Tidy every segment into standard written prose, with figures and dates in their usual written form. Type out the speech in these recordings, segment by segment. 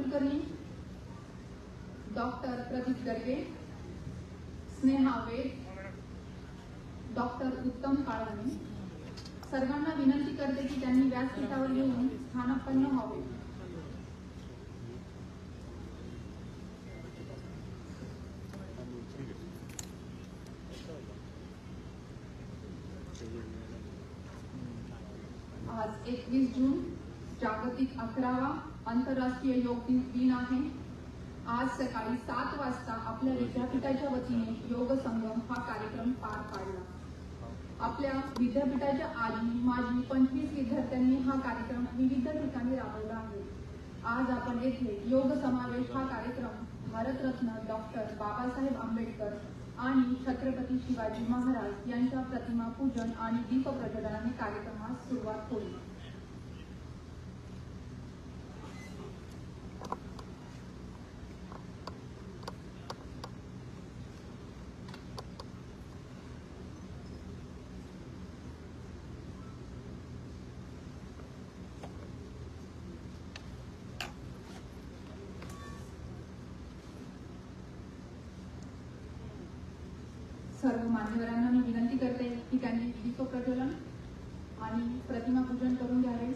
Kulkarni, doctor Pradeep Garge, Sneha वेद, doctor उत्तम काळवणे। सर्वांना विनंती करते की त्यांनी व्यासपीठावर येऊन स्थानापन्न व्हावे। आज 21 जून जागतिक 11वा आंतरराष्ट्रीय योग दिन आहे। आज सकाळी 7 वाजता आपल्या विद्यापीठाच्या वतीने योग संगम हा कार्यक्रम पार पाडला। आपल्या विद्यापीठाच्या आधी माजी 25 विद्यार्थ्यांनी हा कार्यक्रम विविध ठिकाणी राबवला आहे। आज आपण येथे योग समावेश हा कार्यक्रम भारतरत्न डॉक्टर बाबासाहेब आंबेडकर आणि छत्रपती शिवाजी महाराज यांच्या प्रतिमा पूजन आणि दीप प्रज्वलनाने कार्यक्रमास सुरुवात होईल। सर्व मान्यवरांना मी विनंती करते की त्यांनी दीप प्रज्वलन आणि प्रतिमा पूजन करून घ्यावे।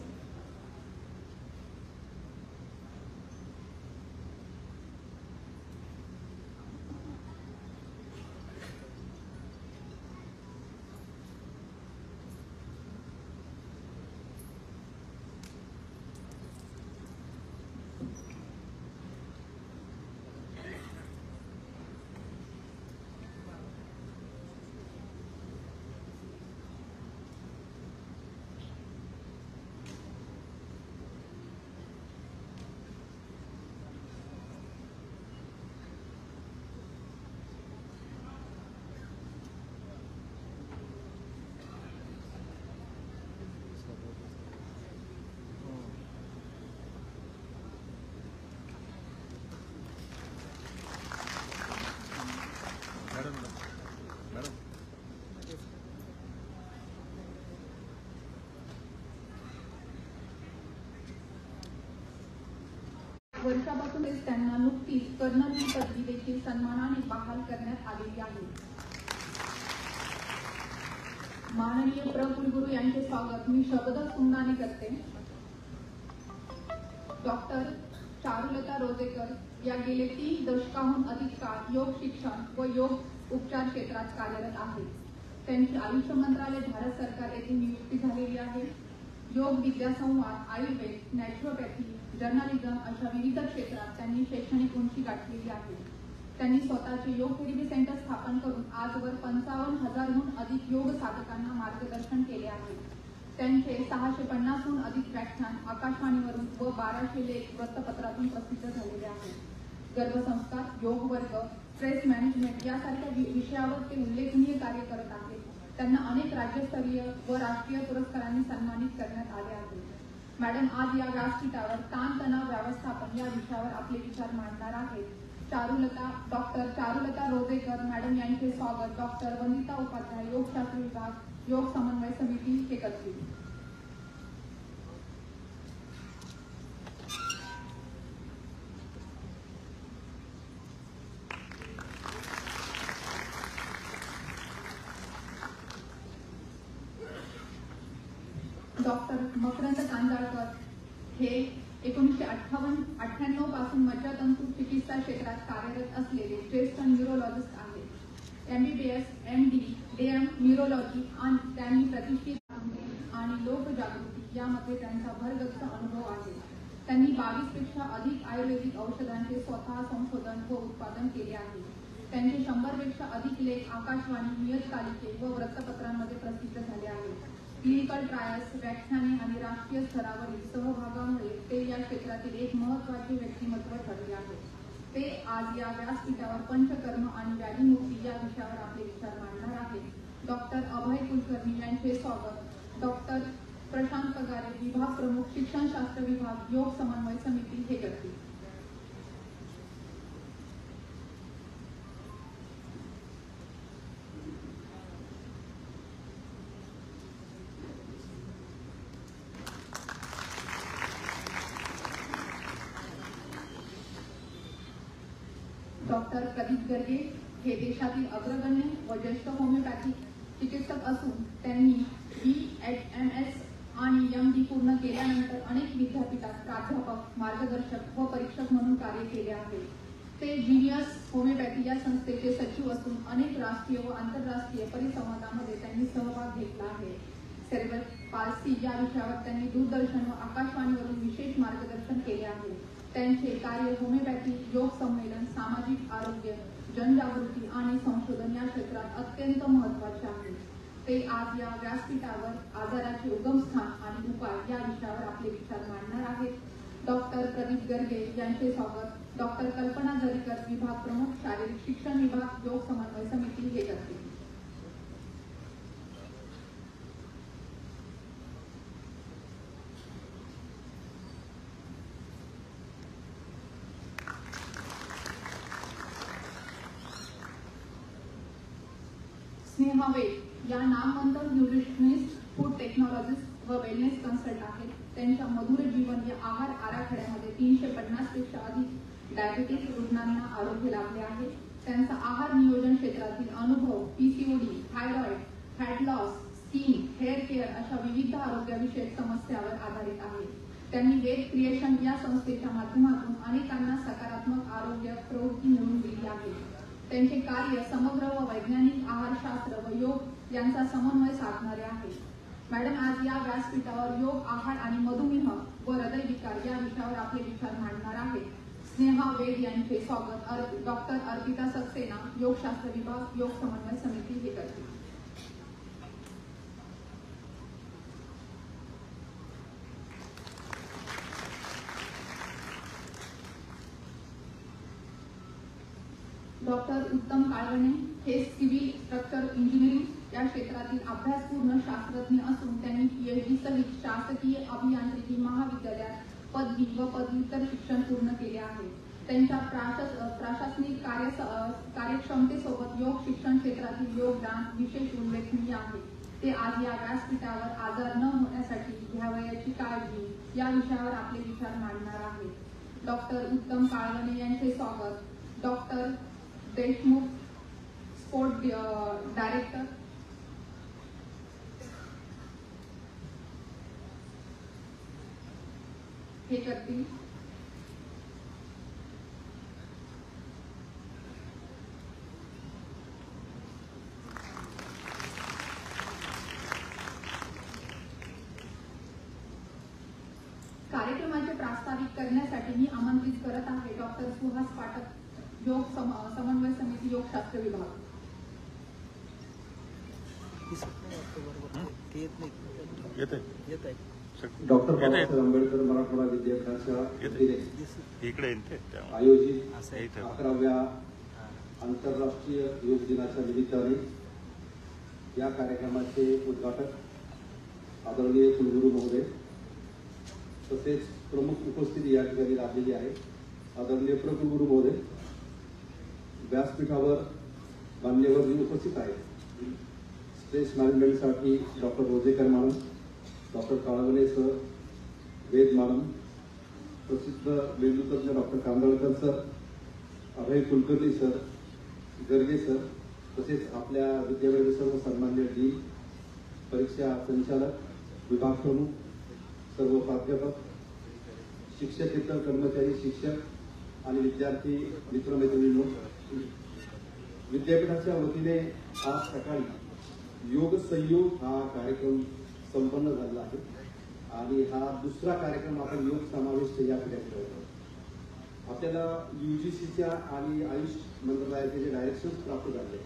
वर्षापासूनच त्यांना नुकतीच कर्नल पदवी देखील सन्मानाने बहाल करण्यात आलेली आहे। माननीय कुलगुरू यांचे स्वागत मी शब्दसुमनाने करते। डॉक्टर चारुलता रोजेकर या गेले 3 दशकाहून अधिक काळ योग शिक्षण व योग उपचार क्षेत्रात कार्यरत आहेत। त्यांची आयुष मंत्रालय भारत सरकार येथे नियुक्ती झालेली आहे। योग विद्यासंवाद, आयुर्वेद, नॅचरोपॅथी, जर्नलिझम अशा विविध क्षेत्रात त्यांनी शैक्षणिक उंची गाठलेली आहे। त्यांनी स्वतःचे योग थेरपी सेंटर स्थापन करून आजवर 55,000हून अधिक योग साधकांना मार्गदर्शन केले आहे। त्यांचे 650हून अधिक व्याख्यान आकाशवाणीवरून व 1200 लेख वृत्तपत्रातून प्रसिद्ध झालेले आहेत। गर्भसंस्कार, योग वर्ग, स्ट्रेस मॅनेजमेंट यासारख्या विषयावर ते उल्लेखनीय कार्य करत आहेत। त्यांना अनेक राज्यस्तरीय व राष्ट्रीय पुरस्कारांनी सन्मानित करण्यात आले आहे। मॅडम आज या व्यासपीठावर ताणतणाव व्यवस्थापन या विषयावर आपले विचार मांडणार आहेत। डॉक्टर चारुलता रोजेकर मॅडम यांचे स्वागत डॉक्टर वनिता उपाध्याय, योगशास्त्र विभाग, योग समन्वय समिती हे करतील। डॉक्टर मकरंद कांजाळकर हे 1998 पासून मज्जातंतू चिकित्सा क्षेत्रात कार्यरत असलेले ज्येष्ठ न्यूरोलॉजिस्ट आहेत। MBBS, MD, DM न्यूरोलॉजी आणि त्यांनी प्रतिष्ठित आणि लोकजागृती यामध्ये त्यांचा भरगच्च अनुभव आहे। त्यांनी 22 पेक्षा अधिक आयुर्वेदिक औषधांचे स्वतः संशोधन व उत्पादन केले आहे। त्यांचे 100 पेक्षा अधिक लेख आकाशवाणी, नियतकालिके व वृत्तपत्रांमध्ये प्रसिद्ध झाले आहेत। क्लिनिकल ट्रायल्स, व्याख्याने आणि राष्ट्रीय स्तरावरील सहभागामुळे ते या क्षेत्रातील एक महत्त्वाचे व्यक्तिमत्व ठरले आहेत। ते आज या व्यासपीठावर पंचकर्म आणि व्याधीमुक्ती या विषयावर आपले विचार मांडणार आहेत। डॉक्टर अभय कुलकर्णी यांचे स्वागत डॉक्टर प्रशांत पगारे, विभाग प्रमुख, शिक्षणशास्त्र विभाग, योग समन्वय समिती हे करतील। डॉक्टर प्रदीप गर्गे हे देशातील अग्रगण्य व ज्येष्ठ होमिओपॅथिक चिकित्सक असून त्यांनी BHMS आणि MD पूर्ण केल्यानंतर अनेक विद्यापीठात प्राध्यापक, मार्गदर्शक व परीक्षक म्हणून कार्य केले आहे. ते जीनियस होमिओपॅथी या संस्थेचे सचिव असून अनेक राष्ट्रीय व आंतरराष्ट्रीय परिसंवादामध्ये त्यांनी सहभाग घेतला आहे. सेरेब्रल पाल्सी या विषयावर त्यांनी दूरदर्शन व आकाशवाणीवरून विशेष मार्गदर्शन केले आहे. त्यांचे कार्य होमिओपॅथी, योग संमेलन, सामाजिक आरोग्य, जनजागृती आणि संशोधन या क्षेत्रात अत्यंत महत्त्वाचे आहे. ते आज या व्यासपीठावर आजाराचे उगमस्थान आणि उपाय या विषयावर आपले विचार मांडणार आहेत. डॉक्टर प्रदीप गर्गे यांचे स्वागत डॉक्टर कल्पना जरीकर, विभाग प्रमुख, शारीरिक शिक्षण विभाग, योग समन्वय समिती हे करतील. स्नेहा वेद या नामवंत न्यूट्रिशनिस्ट, फूड टेक्नॉलॉजिस्ट व वेलनेस कन्सल्ट आहेत. त्यांच्या मधुर जीवन या आहार आराखड्यामध्ये 350 पेक्षा अधिक डायबिटीस रुग्णांना आरोग्य लाभले आहे. त्यांचा आहार नियोजन क्षेत्रातील अनुभव PCOD, thyroid, fat loss, skin, hair care अशा विविध आरोग्यविषयक समस्यावर आधारित आहे. त्यांनी वेद क्रिएशन या संस्थेच्या माध्यमातून अनेकांना सकारात्मक आरोग्य प्रवृत्ती मिळवून दिली आहे. त्यांचे कार्य समग्र व वैज्ञानिक आहारशास्त्र व योग यांचा समन्वय साधणारे आहे. मॅडम आज या व्यासपीठावर योग, आहार आणि मधुमेह व हृदयविकार या विषयावर आपले विचार मांडणार आहेत. स्नेहा वेद यांचे स्वागत डॉक्टर अर्पिता सक्सेना, योगशास्त्र विभाग, योग समन्वय समिती हे करतील. डॉक्टर उत्तम काळवणे हे सिव्हिल स्ट्रक्चर इंजिनिअरिंग या क्षेत्रातील अभ्यासपूर्ण शास्त्रज्ञ असून त्यांनी PhD सहित शासकीय अभियांत्रिकी महाविद्यालयात पदवी व पदव्युत्तर शिक्षण पूर्ण केले आहे. त्यांच्या प्रशासनिक कार्यक्षमतेसोबत योग शिक्षण क्षेत्रातील योगदान विशेष उल्लेखनीय आहे. ते आज या व्यासपीठावर आजार न होण्यासाठी घ्यावयाची काळजी या विषयावर आपले विचार मांडणार आहेत. डॉक्टर उत्तम काळवणे यांचे स्वागत डॉक्टर देशमुख, स्पोर्ट डायरेक्टर, हे करतील. कार्यक्रमाचे प्रास्ताविक करण्यासाठी मी आमंत्रित करत आहे डॉक्टर सुहास पाठक, योग समन्वय समिती, योगशास्त्र विभाग. डॉक्टर बाबासाहेब आंबेडकर मराठवाडा विद्यापीठाच्या आयोजित 11व्या आंतरराष्ट्रीय योग दिनाच्या निमित्ताने या कार्यक्रमाचे उद्घाटक आदरणीय कुलगुरू महोदय तसेच प्रमुख उपस्थिती या ठिकाणी लाभलेली आहे. आदरणीय प्रकुलगुरू महोदय, व्यासपीठावर मान्यवर जे उपस्थित आहेत, स्ट्रेस मॅनेजमेंटसाठी doctor Rojekar madam, doctor Kalwane sir, Ved madam, प्रसिद्ध मेंदूतज्ञ doctor Kandalkar sir, Abhay Kulkarni sir, Garge sir, तसेच आपल्या विद्यापीठाचे सर्व सन्मान्य डीन, परीक्षा संचालक, विभाग प्रमुख, सर्व प्राध्यापक, शिक्षकेतर कर्मचारी, शिक्षक आणि विद्यार्थी मित्रमैत्रिणींनो, विद्यापीठाच्या वतीने आज सकाळी योग संयोग हा कार्यक्रम संपन्न झाला आहे आणि हा दुसरा कार्यक्रम आपण योग समावेश या ठिकाणी ठेवतो. आपल्याला UGCच्या आणि आयुष मंत्रालयाचे जे डायरेक्शन्स प्राप्त झाले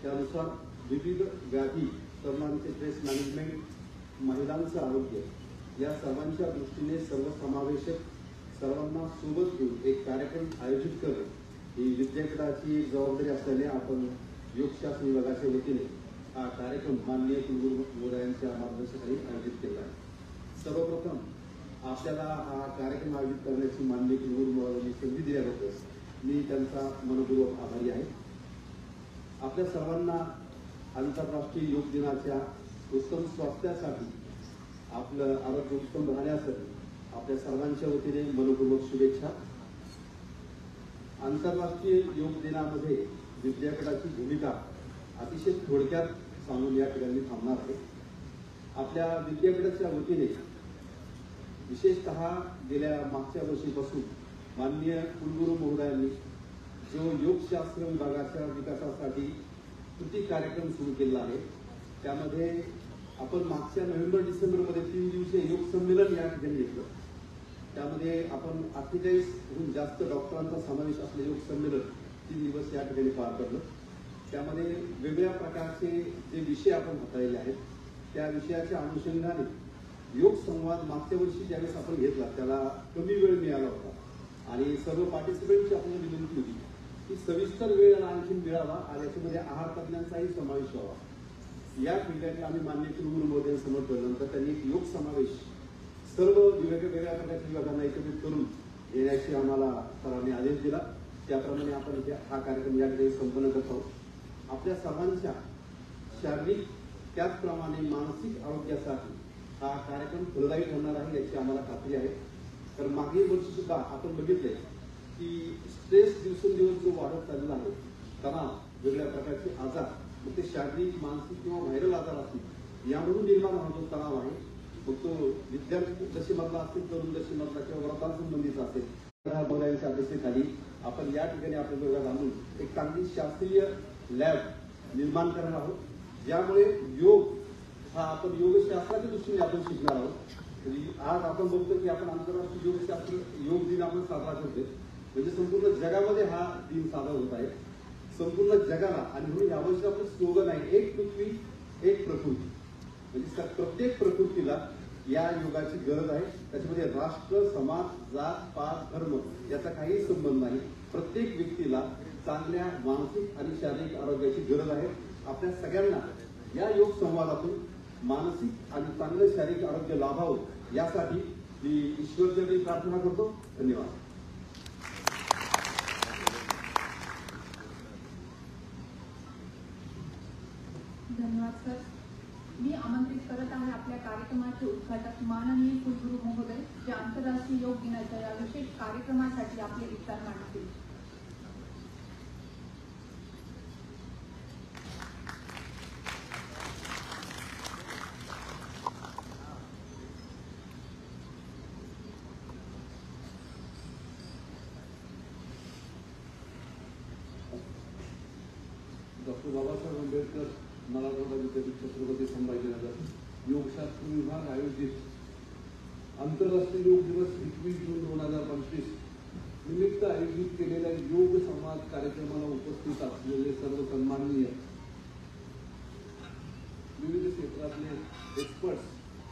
त्यानुसार विविध व्याधी, तरुणांचे स्ट्रेस मॅनेजमेंट, महिलांचं आरोग्य या सर्वांच्या दृष्टीने सर्वसमावेशक सर्वांना सोबत घेऊन एक कार्यक्रम आयोजित करणं ही विद्यापीठाची जबाबदारी असल्याने आपण योगशास्त्र विभागाच्या वतीने हा कार्यक्रम माननीय कुलगुरू महोदयांच्या मार्गदर्शनाखाली आयोजित केला आहे. सर्वप्रथम आपल्याला हा कार्यक्रम आयोजित करण्याची माननीय कुलगुरू महोदयांनी संधी दिल्याबद्दल मी त्यांचा मनपूर्वक आभारी आहे. आपल्या सर्वांना आंतरराष्ट्रीय योग दिनाच्या उत्तम स्वास्थ्यासाठी, आपलं आरोग्य उत्तम राहण्यासाठी आपल्या सर्वांच्या वतीने मनपूर्वक शुभेच्छा. आंतरराष्ट्रीय योग दिनामध्ये विद्यापीठाची भूमिका अतिशय थोडक्यात सांगून या ठिकाणी थांबणार आहे. आपल्या विद्यापीठाच्या वतीने विशेषतः गेल्या मागच्या वर्षीपासून माननीय कुलगुरू महोदयांनी जो योगशास्त्र विभागाच्या विकासासाठी कृती कार्यक्रम सुरू केला आहे, त्यामध्ये आपण मागच्या नोव्हेंबर-डिसेंबरमध्ये 3 दिवसीय योग संमेलन या ठिकाणी घेतलं. त्यामध्ये आपण 48हून जास्त डॉक्टरांचा समावेश असलेलं योग संमेलन 3 दिवस या ठिकाणी पार पडलं. त्यामध्ये वेगवेगळ्या प्रकारचे जे विषय आपण हाताळले आहेत, त्या विषयाच्या अनुषंगाने योग संवाद मागच्या वर्षी ज्यावेळेस आपण घेतला त्याला कमी वेळ मिळाला होता आणि सर्व पार्टिसिपेंटची आपल्याला विनंती होती की सविस्तर वेळ आणखी मिळावा आणि याच्यामध्ये आहार तज्ञांचाही समावेश व्हावा. या ठिकाणी आम्ही मान्य कुलगुरू महोदयांसमोर ठेवल्यानंतर त्यांनी एक योग समावेश सर्व वेगवेगळ्या प्रकारच्या विभागांना एकत्रित करून येण्याची आम्हाला सरांनी आदेश दिला. त्याप्रमाणे आपण हा कार्यक्रम या ठिकाणी संपन्न करत आहोत. आपल्या सर्वांच्या शारीरिक त्याचप्रमाणे मानसिक आरोग्यासाठी हा कार्यक्रम फलदायी ठरणार आहे याची आम्हाला खात्री आहे. तर मागील वर्षी सुद्धा आपण बघितले की स्ट्रेस दिवसेंदिवस जो वाढत चाललेला आहे, तणाव, वेगवेगळ्या प्रकारचे आजार, मग ते शारीरिक, मानसिक किंवा व्हायरल आजार असतील, यामधून निर्माण होतो तणाव आहे. मग तो विद्यार्थी दशेमधला असेल, तरुण दशेमधला किंवा वृद्धांसंबंधीचा असेल, बघायच्या अध्यक्षतेखाली आपण या ठिकाणी आपल्या दोघा घालून एक चांगली शास्त्रीय लॅब निर्माण करणार आहोत, ज्यामुळे योग हा आपण योगशास्त्राच्या दृष्टीने आपण शिकणार आहोत. आज आपण बघतो की आपण आंतरराष्ट्रीय योग दिन आपण साजरा करतोय, म्हणजे संपूर्ण जगामध्ये हा दिन साजरा होत आहे, संपूर्ण जगाला. आणि म्हणून यावर्षी आपलं स्लोगन आहे, एक पृथ्वी एक प्रकृती. म्हणजे प्रत्येक प्रकृतीला या योगाची गरज आहे. त्याच्यामध्ये राष्ट्र, समाज, जात, पात, धर्म याचा काही संबंध नाही. प्रत्येक व्यक्तीला चांगल्या मानसिक आणि शारीरिक आरोग्याची गरज आहे. आपल्या सगळ्यांना या योग संवादातून मानसिक आणि चांगलं शारीरिक आरोग्य लाभावं यासाठी मी ईश्वरचरणी प्रार्थना करतो. धन्यवाद. धन्यवाद सर. मी आमंत्रित करत आहे आपल्या कार्यक्रमाचे उद्घाटक माननीय कुलगुरू महोदय, जे आंतरराष्ट्रीय योग दिनाच्या या विशेष कार्यक्रमासाठी आपले विचार मांडतील. डॉक्टर बाबासाहेब आंबेडकर मराठवाडा विद्यापीठ छत्रपती संभाजीनगर योगशास्त्र विभाग आयोजित आंतरराष्ट्रीय योग दिवस 21 जून 2025 निमित्त आयोजित केलेल्या योग संवाद कार्यक्रमाला उपस्थित असलेले सर्व सन्माननीय विविध क्षेत्रातले एक्सपर्ट्स,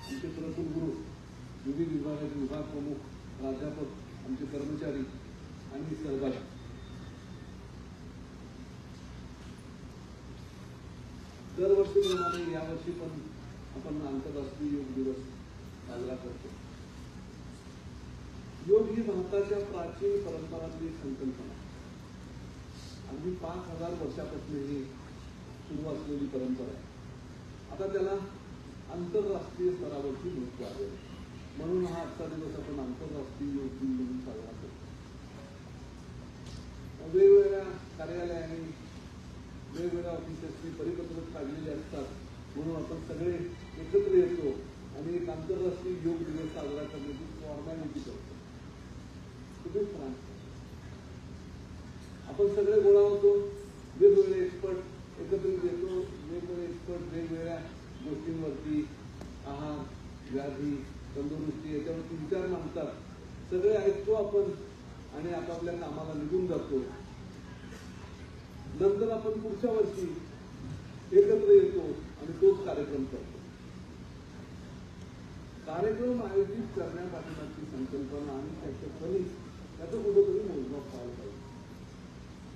आमचे कुलगुरू, विविध विभागाचे विभाग प्रमुख, प्राध्यापक, आमचे कर्मचारी आणि सहभागी, दरवर्षीप्रमाणे यावर्षी पण आपण आंतरराष्ट्रीय योग दिवस साजरा करतो. योग ही भारताच्या प्राचीन परंपरातली संकल्पना, अगदी 5000 वर्षापासून ही सुरू असलेली परंपरा आहे. आता त्याला आंतरराष्ट्रीय स्तरावरची महत्व आहे. म्हणून हा आजचा दिवस आपण आंतरराष्ट्रीय योग दिन म्हणून साजरा करतो. वेगवेगळ्या कार्यालयाने वेगवेगळ्या ऑफिसर्सनी परिपत्रक काढलेले असतात, म्हणून आपण सगळे एकत्र येतो आणि एक आंतरराष्ट्रीय योग दिवस साजरा करण्याची फॉर्मॅलिटी करतो. आपण सगळे गोळा होतो, वेगवेगळे एक्सपर्ट एकत्रित येतो, वेगवेगळे एक्सपर्ट वेगवेगळ्या गोष्टींवरती, आहार, व्याधी, तंदुरुस्ती याच्यावरती विचार मांडतात. सगळे ऐकतो आपण आणि आपापल्या कामाला निघून जातो. नंतर आपण पुढच्या वर्षी एकत्र येतो आणि तोच कार्यक्रम करतो. कार्यक्रम आयोजित करण्यापासूनची संकल्पना आणि त्याचं फलित त्याचं कुठेतरी मोजमाप व्हायला पाहिजे.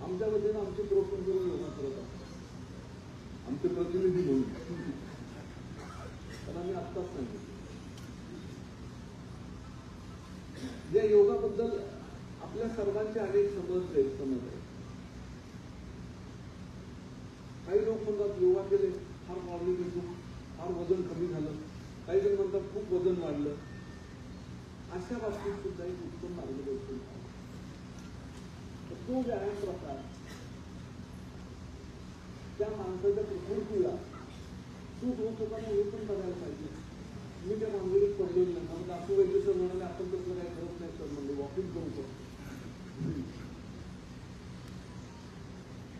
आमच्या वतीनं आमचे प्रोफेसर योगा करत असतात, आमचे प्रतिनिधी म्हणून. पण आम्ही आत्ताच सांगितलं, या योगाबद्दल आपल्या सर्वांचे अनेक समज गैरसमज आहेत. काही लोक म्हणतात योगा केले फार प्रॉब्लेम येतो, फार वजन कमी झालं. काही जण म्हणतात खूप वजन वाढलं. अशा बाबतीत सुद्धा एक उत्तम मार्गदर्शन तो व्यायाम प्रकार त्या माणसाच्या प्रकृतीला सूट होत होता हे पण बघायला पाहिजे. मी त्या मांजरीत पडलेलो नाही. मला दाखवू वैद्य सर म्हणाले आपण तसलं काही करत नाही सर, म्हणजे वॉकिंग करतो.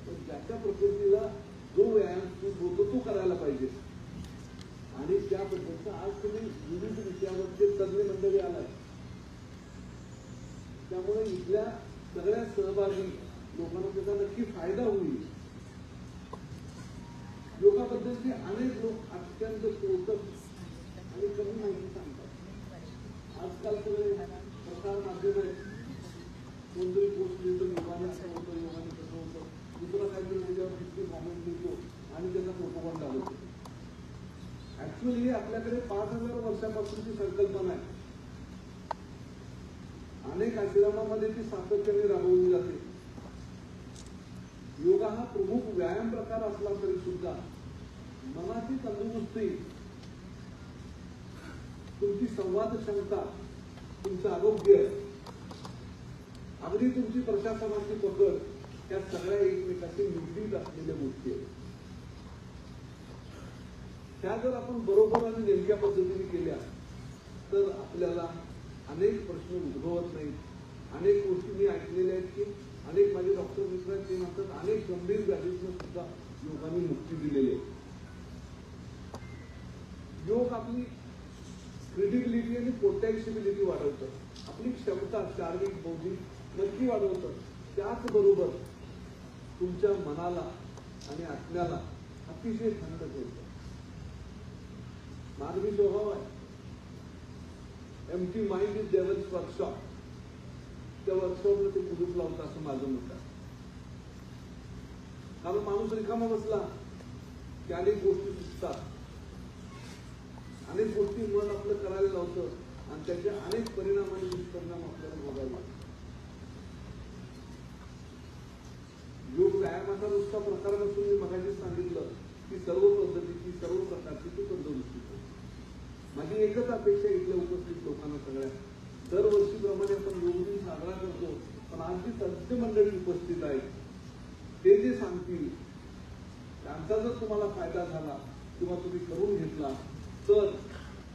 पण ज्याच्या प्रकृतीला जो व्यायाम सूट होतो तो करायला पाहिजे. आणि त्या पद्धतीचं आज तुम्ही विविध विषयावरचे तज्ञ मंडळी आलाय, त्यामुळे इथल्या सगळ्या सहभागी लोकांना त्याचा नक्की फायदा होईल. योगाबद्दलचे अनेक लोक अत्यंत पोचक आणि कमी माहिती सांगतात. आजकाल सगळे प्रसार माध्यम आहेत. कोणतरी पोस्ट लिहितो योगाने असं होतं, योगाने कसं होतं, दुसरा काहीतरी त्याच्यावर किती कॉमेंट लिहितो आणि त्याचा प्रोपोगंडा होतो. ऍक्च्युअली आपल्याकडे 5000 वर्षापासूनची संकल्पना आहे. अनेक आश्रमामध्ये ती सातत्याने राबवली जाते. योगा हा प्रमुख व्यायाम प्रकार असला तरी सुद्धा मनाची तंदुरुस्ती, तुमची संवाद क्षमता, तुमचं आरोग्य, अगदी तुमची प्रशासनाची पकड, या सगळ्या एकमेकाशी निगडीत असलेल्या गोष्टी आहेत. त्या जर आपण बरोबर आणि नेमक्या पद्धतीने केल्या तर आपल्याला अनेक प्रश्न उद्भवत नाहीत. अनेक गोष्टी मी ऐकलेल्या आहेत की अनेक माझे डॉक्टर मित्र आहेत ते म्हणतात अनेक गंभीर व्याधींना सुद्धा योगाने मुक्ती दिलेली आहे. योग आपली क्रेडिबिलिटी आणि पोटेन्शिबिलिटी वाढवतं, आपली क्षमता शारीरिक बौद्धिक नक्की वाढवतं. त्याचबरोबर तुमच्या मनाला आणि आत्म्याला अतिशय थंड ठेवतं. मानवी स्वभाव आहे एम्प्टी माइंड इज डेव्हल्स वर्कशॉप. त्या वर्कशॉपला ते कुलूप लावतं असं माझं मत आहे. कारण माणूस रिकामा बसला की अनेक गोष्टी सुचतात, अनेक गोष्टी मन आपलं करायला लावतं आणि त्याचे अनेक परिणाम आणि दुष्परिणाम आपल्याला भोगायला लागतात. योग व्यायामाचा नुसता प्रकार नसून मी मगाशी सांगितलं की सर्व पद्धतीची सर्व प्रकारची ती तंदुरुस्ती. माझी एकच अपेक्षा इथल्या उपस्थित लोकांना सगळ्या, दरवर्षीप्रमाणे आपण योग दिन साजरा करतो, पण आज जी तज्ञ मंडळी उपस्थित आहेत ते जे सांगतील त्यांचा जर तुम्हाला फायदा झाला किंवा तुम्ही करून घेतला तर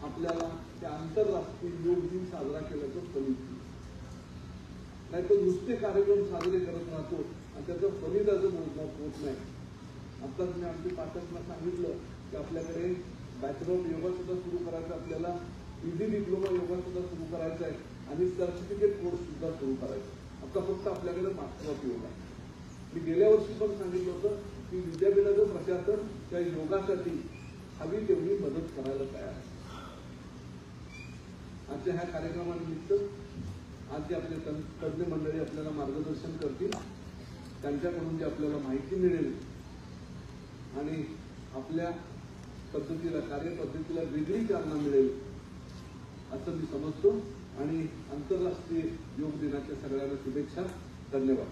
आपल्याला त्या आंतरराष्ट्रीय योग दिन साजरा केल्याचं फलित होईल. नाहीतर नुसते कार्यक्रम साजरे करत राहतो आणि त्याचं फलिताचं मोजमाप होत नाही. आत्ताच मी आमच्या पाठकांना सांगितलं की आपल्याकडे बॅचलर ऑफ योगा सुद्धा सुरू करायचं, आपल्याला पीजी डिप्लोमा योगा सुद्धा सुरू करायचा आहे आणि सर्टिफिकेट कोर्स सुद्धा सुरू करायचा. आता फक्त आपल्याकडे मास्टर ऑफ योगा. मी गेल्या वर्षी पण सांगितलं होतं की विद्यापीठाचं प्रशासन त्या योगासाठी हवी तेवढी मदत करायला तयार आहे. आजच्या ह्या कार्यक्रमानिमित्त आज जे आपले तज्ञ मंडळी आपल्याला मार्गदर्शन करतील त्यांच्याकडून जी आपल्याला माहिती मिळेल आणि आपल्या पद्धतीला कार्यपद्धतीला वेगळी चालना मिळेल असं मी समजतो. आणि आंतरराष्ट्रीय योग दिनाच्या सगळ्यांना शुभेच्छा. धन्यवाद.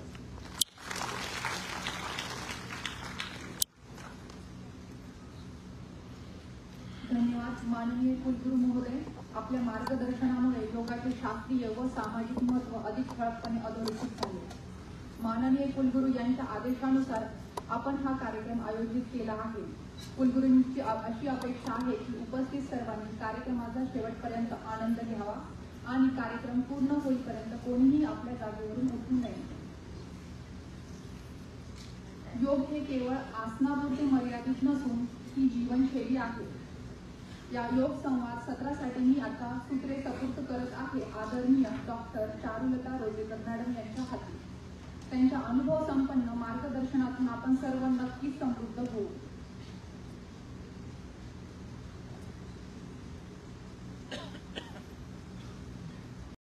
धन्यवाद माननीय कुलगुरू महोदय. आपल्या मार्गदर्शनामुळे योगाचे शास्त्रीय व सामाजिक महत्व अधिक ठळकपणे अधोरेखित झाले. माननीय कुलगुरू यांच्या आदेशानुसार आपण हा कार्यक्रम आयोजित केला आहे. कुलगुरूंची अशी अपेक्षा आहे की उपस्थित सर्वांनी कार्यक्रमाचा शेवटपर्यंत आनंद घ्यावा आणि कार्यक्रम पूर्ण होईपर्यंत कोणीही आपल्या जागेवरून उठू नये. योग हे केवळ आसनापुरते मर्यादित नसून ही जीवनशैली आहे. या योग संवाद सत्रासाठी मी आता सूत्रे सपूर्द करत आहे आदरणीय डॉक्टर चारुलता रोजेकर मॅडम यांच्या हाती. त्यांच्या अनुभव संपन्न मार्गदर्शनातून आपण सर्व नक्कीच समृद्ध होऊ.